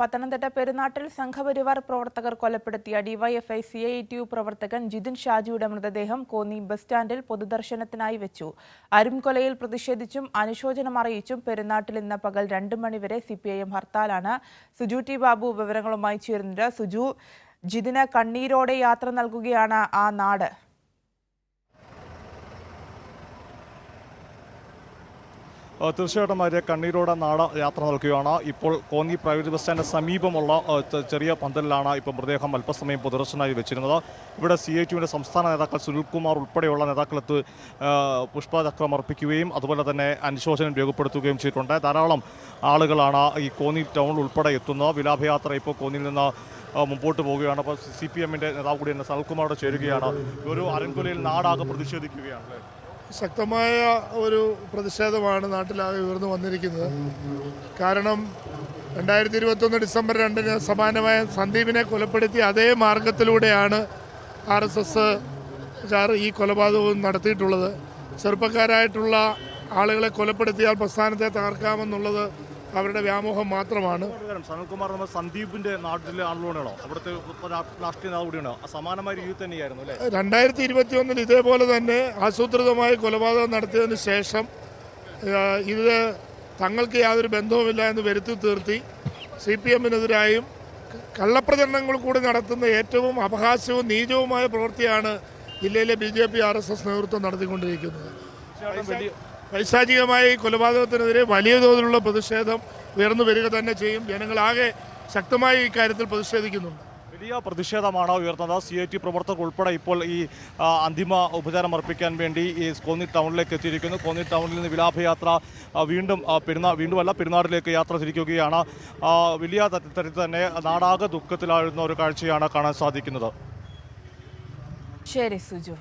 പത്തനംതിട്ട പെരുന്നാട്ടിൽ സംഘപരിവാർ പ്രവർത്തകർ കൊലപ്പെടുത്തിയ DYFI CITU പ്രവർത്തകൻ ജിതിൻ ഷാജിയുടെ മൃതദേഹം കോന്നി ബസ് സ്റ്റാൻഡിൽ പൊതുദർശനത്തിനായി വെച്ചു. അരുംകൊലയിൽ പ്രതിഷേധിച്ചും അനുശോചനം അറിയിച്ചും പെരുന്നാട്ടിൽ ഇന്ന് പകൽ 2 മണിവരെ CPIM ഹർത്താലാണ്. സുജു ടി ബാബു വിവരങ്ങളുമായി ചേരുന്നുണ്ട്. സുജു, ജിതിന് കണ്ണീരോടെ യാത്ര നൽകുകയാണ് ആ നാട്. തീർച്ചയായിട്ടും അവരെ കണ്ണീരോടെ നാട് യാത്ര നൽകുകയാണ്. ഇപ്പോൾ കോന്നി പ്രൈവറ്റ് ബസ് സ്റ്റാൻഡിന് സമീപമുള്ള ചെറിയ പന്തലിലാണ് ഇപ്പോൾ മൃതദേഹം അല്പസമയം പൊതുദർശനമായി വെച്ചിരുന്നത്. ഇവിടെ CITUവിൻ്റെ സംസ്ഥാന നേതാക്കൾ സുനിൽകുമാർ ഉൾപ്പെടെയുള്ള നേതാക്കളെത്ത് പുഷ്പചക്രം അർപ്പിക്കുകയും അതുപോലെ തന്നെ അനുശോചനം രേഖപ്പെടുത്തുകയും ചെയ്തിട്ടുണ്ട്. ധാരാളം ആളുകളാണ് ഈ കോന്നി ടൗണിൽ ഉൾപ്പെടെ എത്തുന്നത്. വിലാപയാത്ര ഇപ്പോൾ കോന്നിയിൽ നിന്ന് മുമ്പോട്ട് പോവുകയാണ്. അപ്പോൾ CPMൻ്റെ നേതാവ് കൂടി സനൽകുമാറോട് ചേരുകയാണ്. ഒരു അരങ്കൊലയിൽ നാടാകെ പ്രതിഷേധിക്കുകയാണ്. ശക്തമായ ഒരു പ്രതിഷേധമാണ് നാട്ടിലാകെ ഉയർന്നു വന്നിരിക്കുന്നത്. കാരണം 2021 ഡിസംബർ 2 സമാനമായ സന്ദീപിനെ കൊലപ്പെടുത്തിയ അതേ മാർഗത്തിലൂടെയാണ് RSS ഈ കൊലപാതകവും നടത്തിയിട്ടുള്ളത്. ചെറുപ്പക്കാരായിട്ടുള്ള ആളുകളെ കൊലപ്പെടുത്തിയാൽ പ്രസ്ഥാനത്തെ തകർക്കാമെന്നുള്ളത് അവരുടെ വ്യാമോഹം മാത്രമാണ്. സനൽകുമാർ സന്ദീപിന്റെ നാട്ടിലെ ആളുകളാണോ, അവിടുത്തെ രാഷ്ട്രീയ നേതാവ് കൂടിയാണോ? സമാനമായ രീതി തന്നെയായിരുന്നു അല്ലേ? 2021 ഇതേപോലെ തന്നെ ആസൂത്രിതമായി കൊലപാതകം നടത്തിയതിന് ശേഷം ഇത് തങ്ങൾക്ക് യാതൊരു ബന്ധവുമില്ല എന്ന് വരുത്തി തീർത്തി CPMനെതിരായും കള്ളപ്രചരണങ്ങൾ കൂടി നടത്തുന്ന ഏറ്റവും അപഹാസ്യവും നീചവുമായ പ്രവൃത്തിയാണ് ജില്ലയിലെ BJP RSS നേതൃത്വം നടത്തിക്കൊണ്ടിരിക്കുന്നത്. പൈശാചികമായ ഈ കൊലപാതകത്തിനെതിരെ വലിയ തോതിലുള്ള പ്രതിഷേധം ഉയർന്നു വരിക തന്നെ ചെയ്യും. ജനങ്ങളാകെ ശക്തമായി ഈ കാര്യത്തിൽ പ്രതിഷേധിക്കുന്നുണ്ട്. വലിയ പ്രതിഷേധമാണ് ഉയർന്നത്. CITU പ്രവർത്തകർ ഉൾപ്പെടെ ഇപ്പോൾ ഈ അന്തിമ ഉപചാരം അർപ്പിക്കാൻ വേണ്ടി ഈ കോന്നി ടൗണിലേക്ക് എത്തിയിരിക്കുന്നു. കോന്നി ടൗണിൽ നിന്ന് വിലാപയാത്ര വീണ്ടുമല്ല പെരുന്നാടിലേക്ക് യാത്ര തിരിക്കുകയാണ്. വലിയ തരത്തിൽ തന്നെ നാടാകെ ദുഃഖത്തിലായിരുന്ന ഒരു കാഴ്ചയാണ് കാണാൻ സാധിക്കുന്നത്. ശരി സുജു.